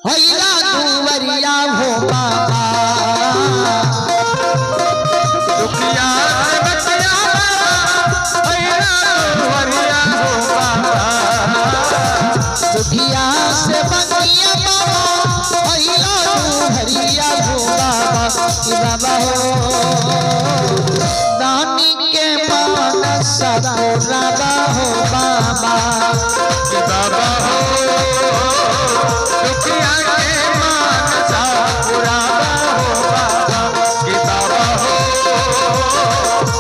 हैया दुवरिया हो बाबा दुखिया से बचिया हैया दुवरिया हो बाबा दुखिया से बचिया बाबा हैया दुवरिया हो बाबा कि बाबा हो दानी के मानस पुरावा हो बाबा कि बाबा हो दुखिया के मानसा पुरावा हो बाबा कि बाबा हो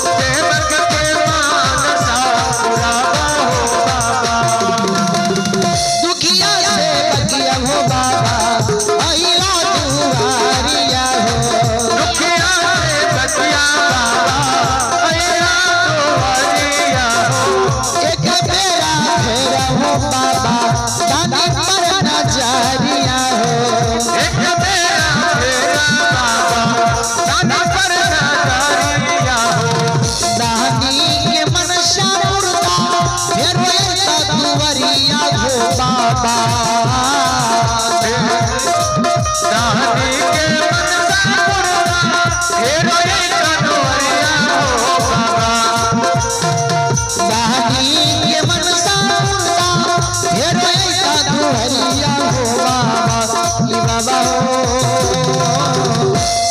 सेवक के मानसा पुरावा हो बाबा दुखिया से बचिया हो बाबा हैया दुआरिया हो दुखिया से बचिया बाबा हैया दुआरिया हो एक बेरा फेरा हो बाबा दानी पर नजरिया हो एक बेरा फेरा बाबा दानी पर नजरिया हो दानी के मनसा मुर्दा फिर ऐसा दुवरिया हो बाबा दानी के मनसा मुर्दा हेरो ऐसा दुआरिया हो बाबा दानी के मनसा मुर्दा फिर ऐसा दुवरिया हो बाबा कि बाबा हो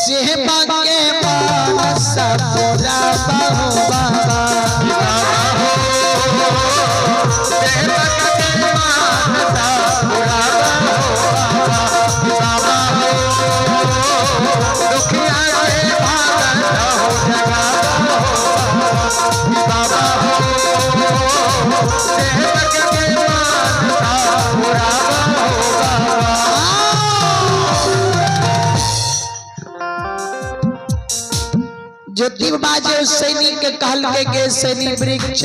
सेवा के मानस पुरावा हो बाबा कि बाबा हो सेवक के मानसा पुरावा हो बाबा कि बाबा हो दुखिया के भागत हो जगावा हो बाबा कि बाबा हो सेवक के मानसा पुरावा हो बाबा ज्योति बाजे सैनिक के कहल के सैनी वृक्ष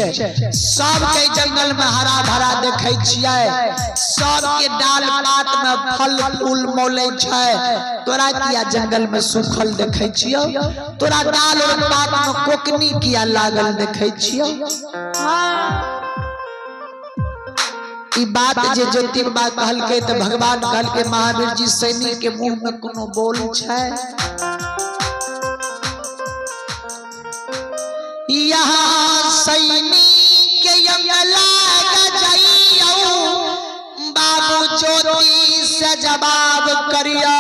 सब के जंगल में हरा भरा देखे छियै सब के डाल पात में फल फूल मौले छै तोरा किया जंगल में सूखल देखे छियै तोरा डाल और पात में कोकनी किया लागल देखे छियै ई बात जे ज्योति बाबा कहल के तो भगवान कहल के महावीर जी सैनिक के मुंह में कोनो बोल छै यहाँ सैनिक के लाग जाइयो बाबू ज्योति से जवाब करियो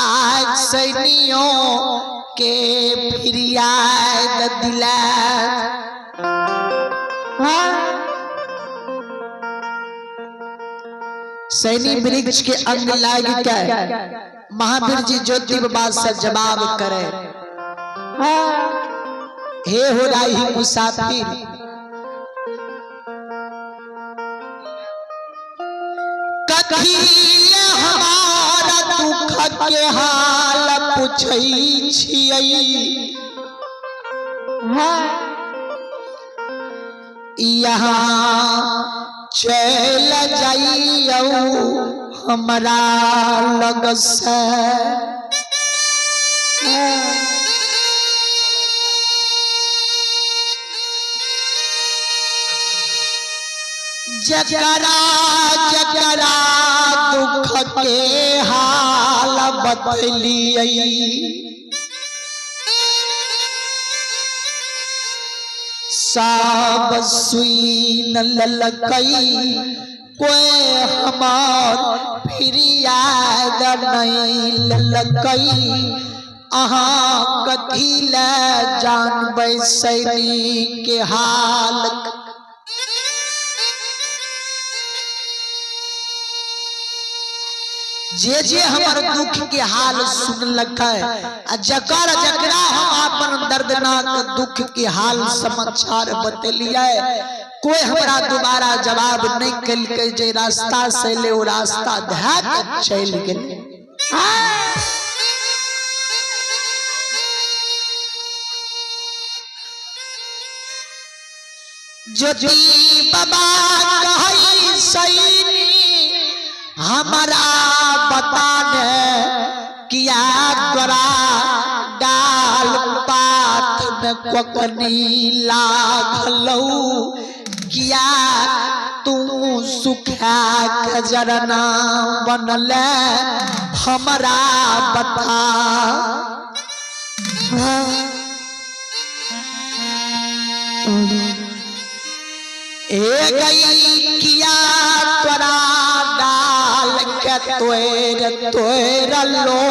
आज सैनियों के फिरियाद दिला सैनी वृक्ष के अंग लाग के महावीर जी ज्योति बाबा से जवाब करे हे हो राही मुसाफिर कथी हमारा दुख के हाल पूछै छियै यहाँ चल जाइयो हमरा लग से जकरा जकरा दुख के हाल बतलियै सब सुन ललकै कोई हमार फिरियाद नहीं ललकै अहाँ कथी ले जानबै सैनिक के हाल जे जे हमर दुख के हाल सुनलक आ जकर जकरा हम अपन दर्दनाक दुख के हाल समाचार बतेलिए कोई हमरा दोबारा जवाब नहीं कलकै जे रास्ता से ले ओ रास्ता धैक चल गेलै ज्योति बाबा कहै सैनी हमारा बताने किया तोरा डाल पात में कोकनी लागलौ किया तू सुखा खजरना बनले हमरा बता ए गई किया तोरा डाल के तोर लो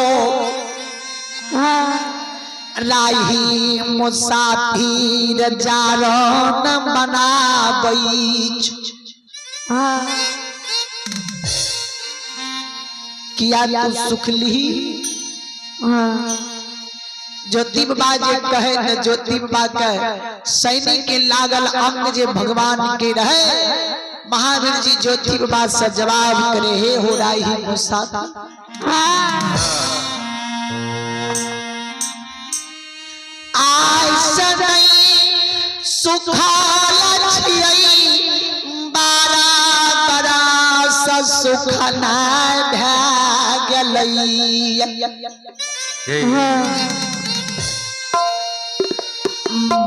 राही मुसाफिर जारन बनाबै किया तू सुखली ज्योति बाबा जे कहे न ज्योति बाबा के सैनिक के लागल अंग जे भगवान के रहे महावीर जी ज्योति बाबा से जवाब करे हे हो राही मुसाफिर आइसे नहीं सुखाल छियै बारा बरस सुख नाय भए गेलै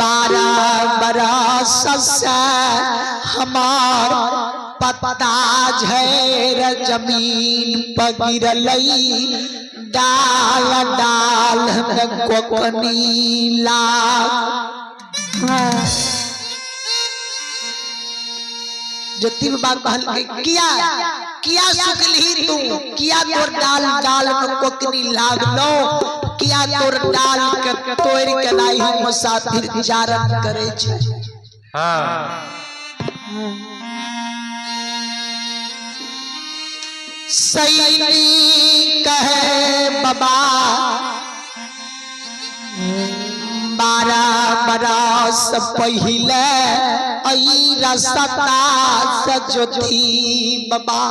बारा बरस से हमार पत्ता झड़ जमीन पर गिरलै डाल डाल में कोकनी ज्योति बाबा कहल किया किया सुखली तू किया तोर डाल डाल में कोकनी लागलो किया तोर डाल के तोड़ के नाही मुसाफिर जारन करे छै सैनी कहे बाबा बारा बरस पहिले आई रसता से ज्योति बाबा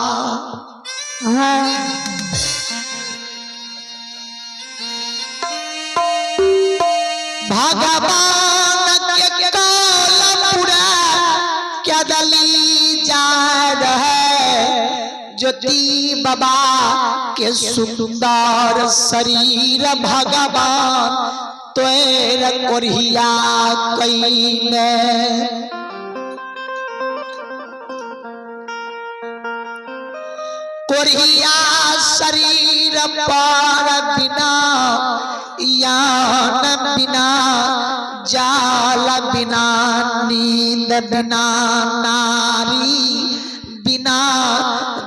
भगवान के कलपुरा क्या दली जा रहे ज्योति बाबा के सुंदर शरीर भगवान तोर कोरिया कईने कोरिया शरीर पर बिना यान बिना जाल बिना नींद बिना नारी बिना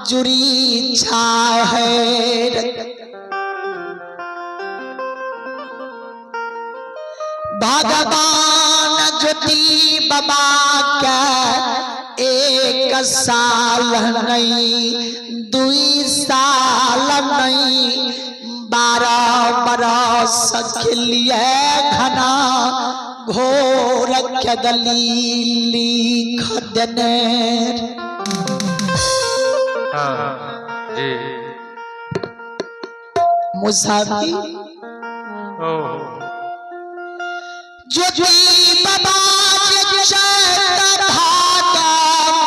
जुरी छाहर भगवान ज्योति बाबा के एक साल नहीं 2 साल नहीं 12 बरस खिलिए घना घोर के दलीली खदने जी मुसाफिर ज्योति बाबा के चैत भागा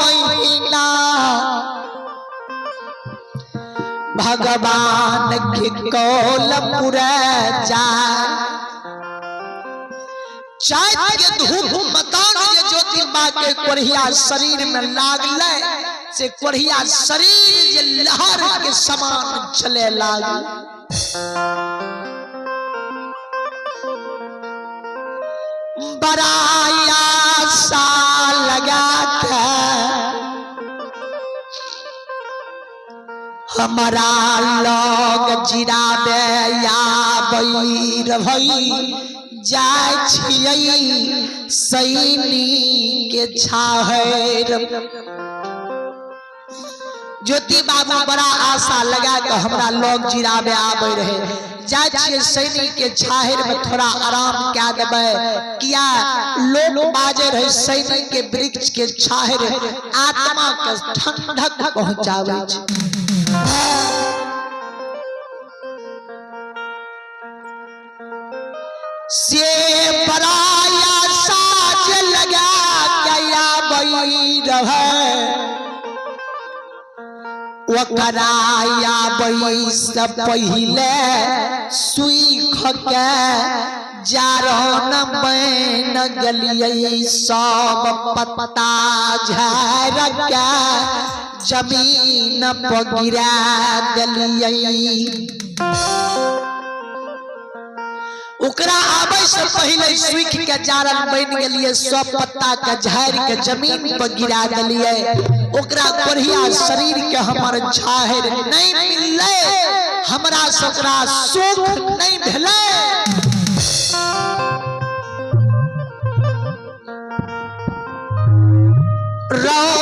महीना भगवान के कौलपुर जाए चैत के धूप मतान जे ज्योति बाबा के कोरिया शरीर में लागले से कोरिया शरीर जे लहर के समान चले लागल बराया सा लगा के हमारा लोग जिराबे आबैर भई जाय छियै सैनी के छाहर ज्योति बाबा बड़ा आशा लगा के हमरा लोग जिराबे आबे रहे जाय छियै सैनी के छाहर में थोड़ा आराम क्या देबै किया लोग बाजे रहे सैनी के वृक्ष के छाहर आत्मा के ठंडक पहुंचाबै छै से पराया साज लगा क्या बई रहे वकराया बई से पहले सुई खके जारन बैन गलियै सब पत्ता झड़ के जमीन पर गिरा दिलियै। ओकरा आबै से पहले सूख के जारल बन गेलिए, सब पत्ता के झाड़ के जमीन पर गिरा दिलिए। ओकरा बढ़िया शरीर के हमर झाड़ नहीं मिलले, हमरा से ओकरा सुख नहीं भेले। रहो